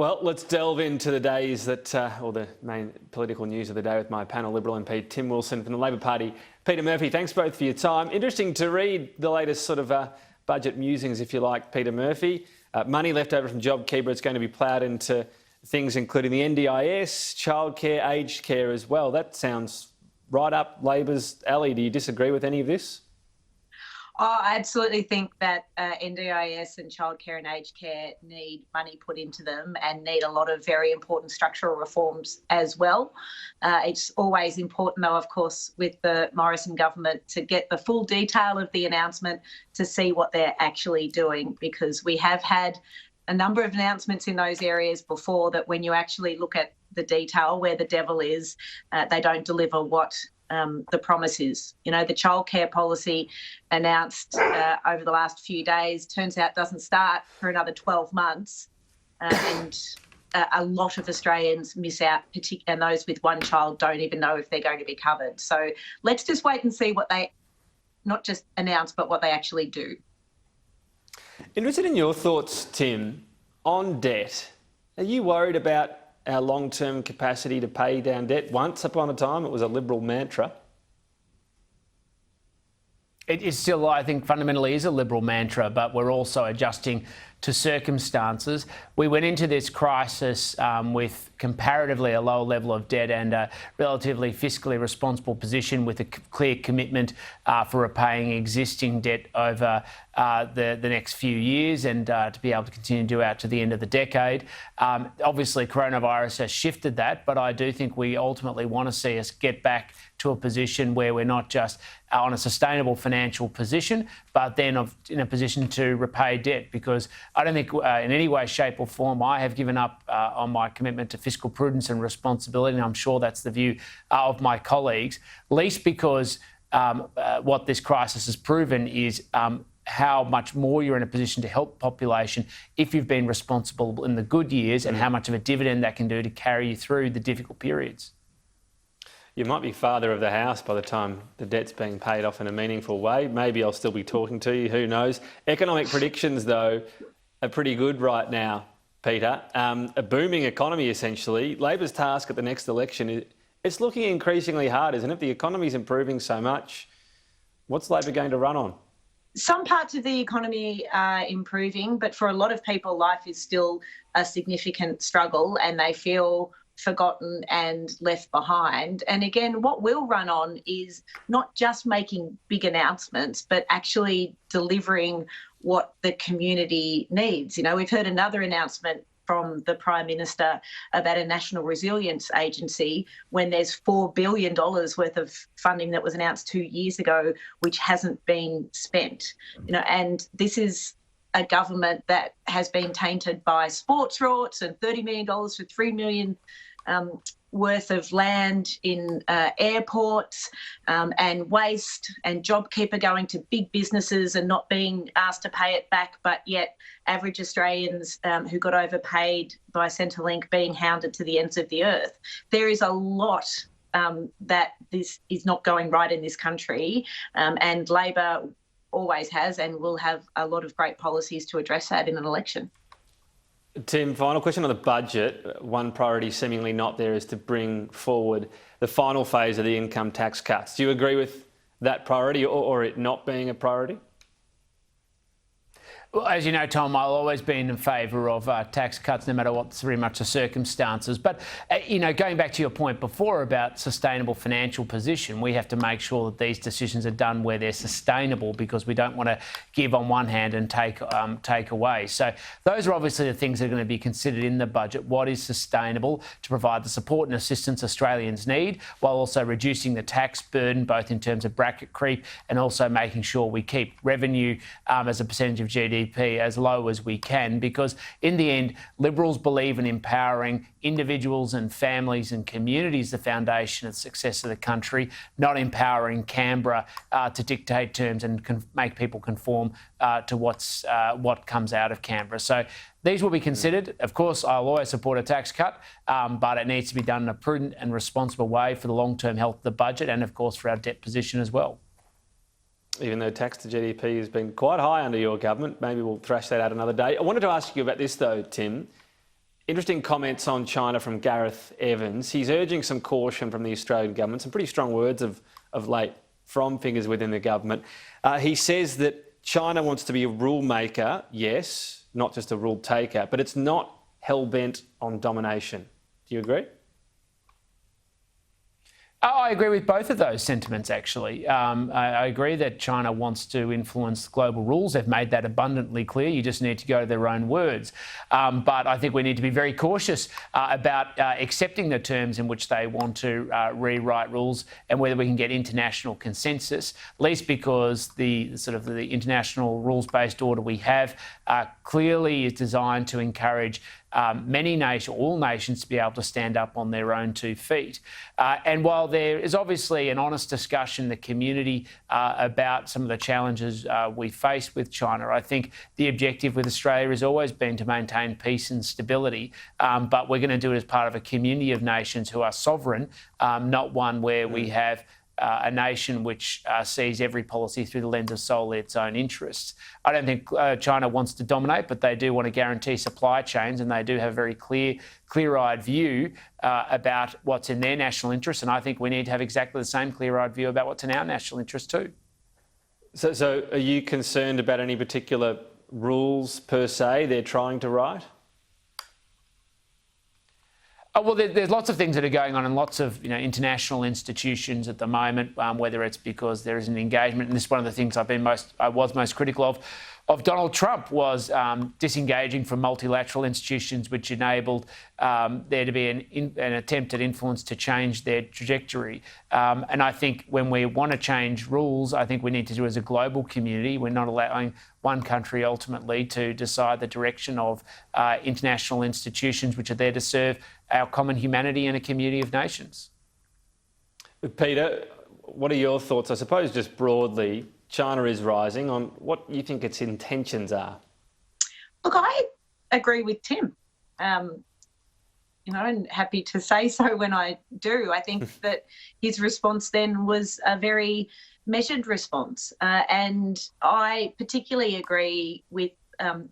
Well, let's delve into the days that, or the main political news of the day with my panel Liberal MP Tim Wilson from the Labor Party, Peter Murphy. Thanks both for your time. Interesting to read the latest sort of budget musings, if you like, Peter Murphy. Money left over from JobKeeper, it's going to be ploughed into things including the NDIS, childcare, aged care as well. That sounds right up Labor's alley. Do you disagree with any of this? Oh, I absolutely think that NDIS and childcare and aged care need money put into them and need a lot of very important structural reforms as well. It's always important, though, of course, with the Morrison government to get the full detail of the announcement to see what they're actually doing, because we have had a number of announcements in those areas before that when you actually look at the detail where the devil is, they don't deliver what the promise is. You know, the childcare policy announced over the last few days turns out doesn't start for another 12 months. And a lot of Australians miss out, and those with one child don't even know if they're going to be covered. So let's just wait and see what they not just announce, but what they actually do. Interested in your thoughts, Tim, on debt. Are you worried about our long-term capacity to pay down debt? Once upon a time, it was a Liberal mantra. It is still, I think, fundamentally is a Liberal mantra, but we're also adjusting to circumstances. We went into this crisis with comparatively a low level of debt and a relatively fiscally responsible position with a clear commitment for repaying existing debt over the next few years and to be able to continue to do out to the end of the decade. Obviously, coronavirus has shifted that, but I do think we ultimately want to see us get back to a position where we're not just on a sustainable financial position, but then in a position to repay debt, because I don't think in any way, shape or form I have given up on my commitment to fiscal prudence and responsibility, and I'm sure that's the view of my colleagues, least because what this crisis has proven is how much more you're in a position to help the population if you've been responsible in the good years, and how much of a dividend that can do to carry you through the difficult periods. You might be father of the house by the time the debt's being paid off in a meaningful way. Maybe I'll still be talking to you, who knows. Economic predictions, though, are pretty good right now, Peter. A booming economy, essentially. Labor's task at the next election, it's looking increasingly hard, isn't it? The economy's improving so much. What's Labor going to run on? Some parts of the economy are improving, but for a lot of people, life is still a significant struggle and they feel forgotten and left behind. And again, what we'll run on is not just making big announcements, but actually delivering what the community needs. You know, we've heard another announcement from the Prime Minister about a National Resilience Agency when there's $4 billion worth of funding that was announced 2 years ago, which hasn't been spent. You know, and this is a government that has been tainted by sports rorts and $30 million for 3 million worth of land in airports and waste, and JobKeeper going to big businesses and not being asked to pay it back, but yet average Australians who got overpaid by Centrelink being hounded to the ends of the earth. There is a lot that this is not going right in this country, and Labor always has and will have a lot of great policies to address that in an election. Tim, final question on the budget. One priority seemingly not there is to bring forward the final phase of the income tax cuts. Do you agree with that priority or it not being a priority? Well, as you know, Tom, I'll always be in favour of tax cuts, no matter what's very much the circumstances. But, you know, going back to your point before about sustainable financial position, we have to make sure that these decisions are done where they're sustainable, because we don't want to give on one hand and take away. So those are obviously the things that are going to be considered in the budget. What is sustainable to provide the support and assistance Australians need, while also reducing the tax burden, both in terms of bracket creep and also making sure we keep revenue as a percentage of GDP as low as we can, because in the end, Liberals believe in empowering individuals and families and communities, the foundation of the success of the country, not empowering Canberra to dictate terms and make people conform to what comes out of Canberra. So these will be considered. Of course, I'll always support a tax cut, but it needs to be done in a prudent and responsible way for the long-term health of the budget and, of course, for our debt position as well. Even though tax to GDP has been quite high under your government. Maybe we'll thrash that out another day. I wanted to ask you about this though, Tim. Interesting comments on China from Gareth Evans. He's urging some caution from the Australian government, some pretty strong words of late from figures within the government. He says that China wants to be a rule maker, yes, not just a rule taker, but it's not hell-bent on domination. Do you agree? I agree with both of those sentiments, actually. I agree that China wants to influence global rules. They've made that abundantly clear. You just need to go to their own words. But I think we need to be very cautious about accepting the terms in which they want to rewrite rules and whether we can get international consensus, at least because the international rules-based order we have clearly is designed to encourage all nations to be able to stand up on their own 2 feet. And while there is obviously an honest discussion in the community about some of the challenges we face with China, I think the objective with Australia has always been to maintain peace and stability. But we're going to do it as part of a community of nations who are sovereign, not one where we have a nation which sees every policy through the lens of solely its own interests. I don't think China wants to dominate, but they do want to guarantee supply chains, and they do have a very clear-eyed view about what's in their national interest. And I think we need to have exactly the same clear-eyed view about what's in our national interest too. So are you concerned about any particular rules per se they're trying to write? Well, there's lots of things that are going on in lots of international institutions at the moment, whether it's because there is an engagement, and this is one of the things I was most critical of Donald Trump was disengaging from multilateral institutions, which enabled there to be an attempt at influence to change their trajectory. And I think when we want to change rules, I think we need to do it as a global community. We're not allowing one country ultimately to decide the direction of international institutions which are there to serve our common humanity and a community of nations. Peta, what are your thoughts? I suppose just broadly, China is rising. On what you think its intentions are? Look, I agree with Tim. And happy to say so when I do. I think that his response then was a very measured response. And I particularly agree with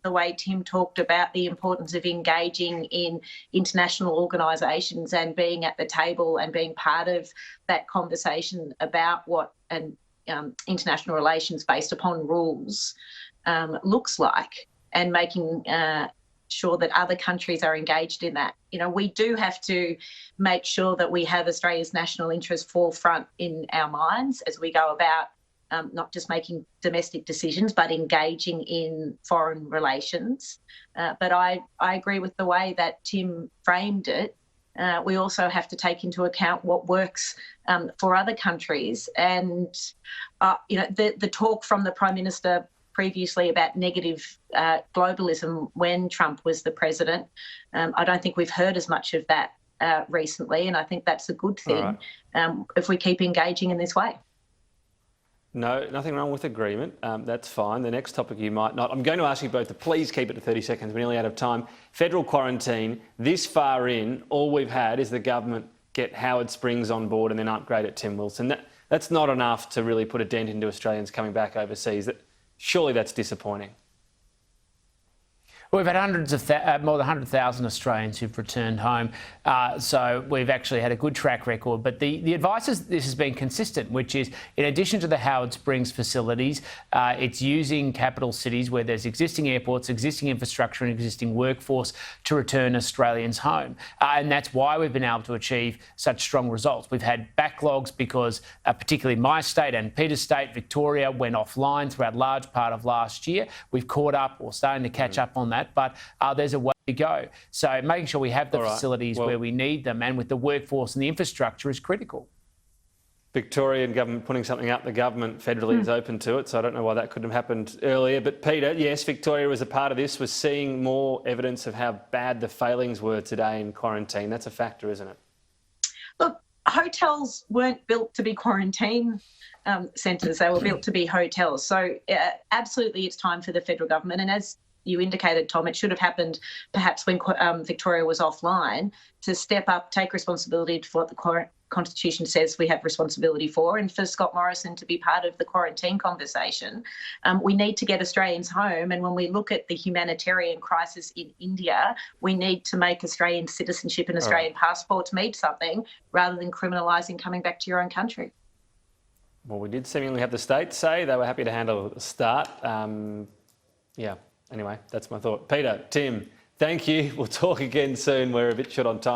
the way Tim talked about the importance of engaging in international organisations and being at the table and being part of that conversation about what an international relations based upon rules looks like, and making sure that other countries are engaged in that. We do have to make sure that we have Australia's national interest forefront in our minds as we go about not just making domestic decisions, but engaging in foreign relations. But I agree with the way that Tim framed it. We also have to take into account what works for other countries. And, the talk from the Prime Minister previously about negative globalism when Trump was the president, I don't think we've heard as much of that recently. And I think that's a good thing if we keep engaging in this way. No, nothing wrong with agreement. That's fine. The next topic you might not. I'm going to ask you both to please keep it to 30 seconds. We're nearly out of time. Federal quarantine. This far in, all we've had is the government get Howard Springs on board and then upgrade at Tim Wilson. That's not enough to really put a dent into Australians coming back overseas. Surely that's disappointing. We've had more than 100,000 Australians who've returned home, so we've actually had a good track record. But the advice this has been consistent, which is in addition to the Howard Springs facilities, it's using capital cities where there's existing airports, existing infrastructure and existing workforce to return Australians home. And that's why we've been able to achieve such strong results. We've had backlogs because particularly my state and Peta's state, Victoria, went offline throughout a large part of last year. We've caught up or starting to catch up on that. But there's a way to go. So making sure we have the facilities where we need them and with the workforce and the infrastructure is critical. Victorian government putting something up, the government federally is open to it, so I don't know why that couldn't have happened earlier. But Peta, yes, Victoria was a part of this, was seeing more evidence of how bad the failings were today in quarantine. That's a factor, isn't it? Look, hotels weren't built to be quarantine centres. They were built to be hotels. So absolutely it's time for the federal government. And as you indicated, Tom, it should have happened perhaps when Victoria was offline, to step up, take responsibility for what the Constitution says we have responsibility for, and for Scott Morrison to be part of the quarantine conversation. We need to get Australians home, and when we look at the humanitarian crisis in India, we need to make Australian citizenship and Australian passports mean something, rather than criminalising coming back to your own country. Well, we did seemingly have the states say they were happy to handle the start. Yeah, anyway, that's my thought. Peter, Tim, thank you. We'll talk again soon. We're a bit short on time.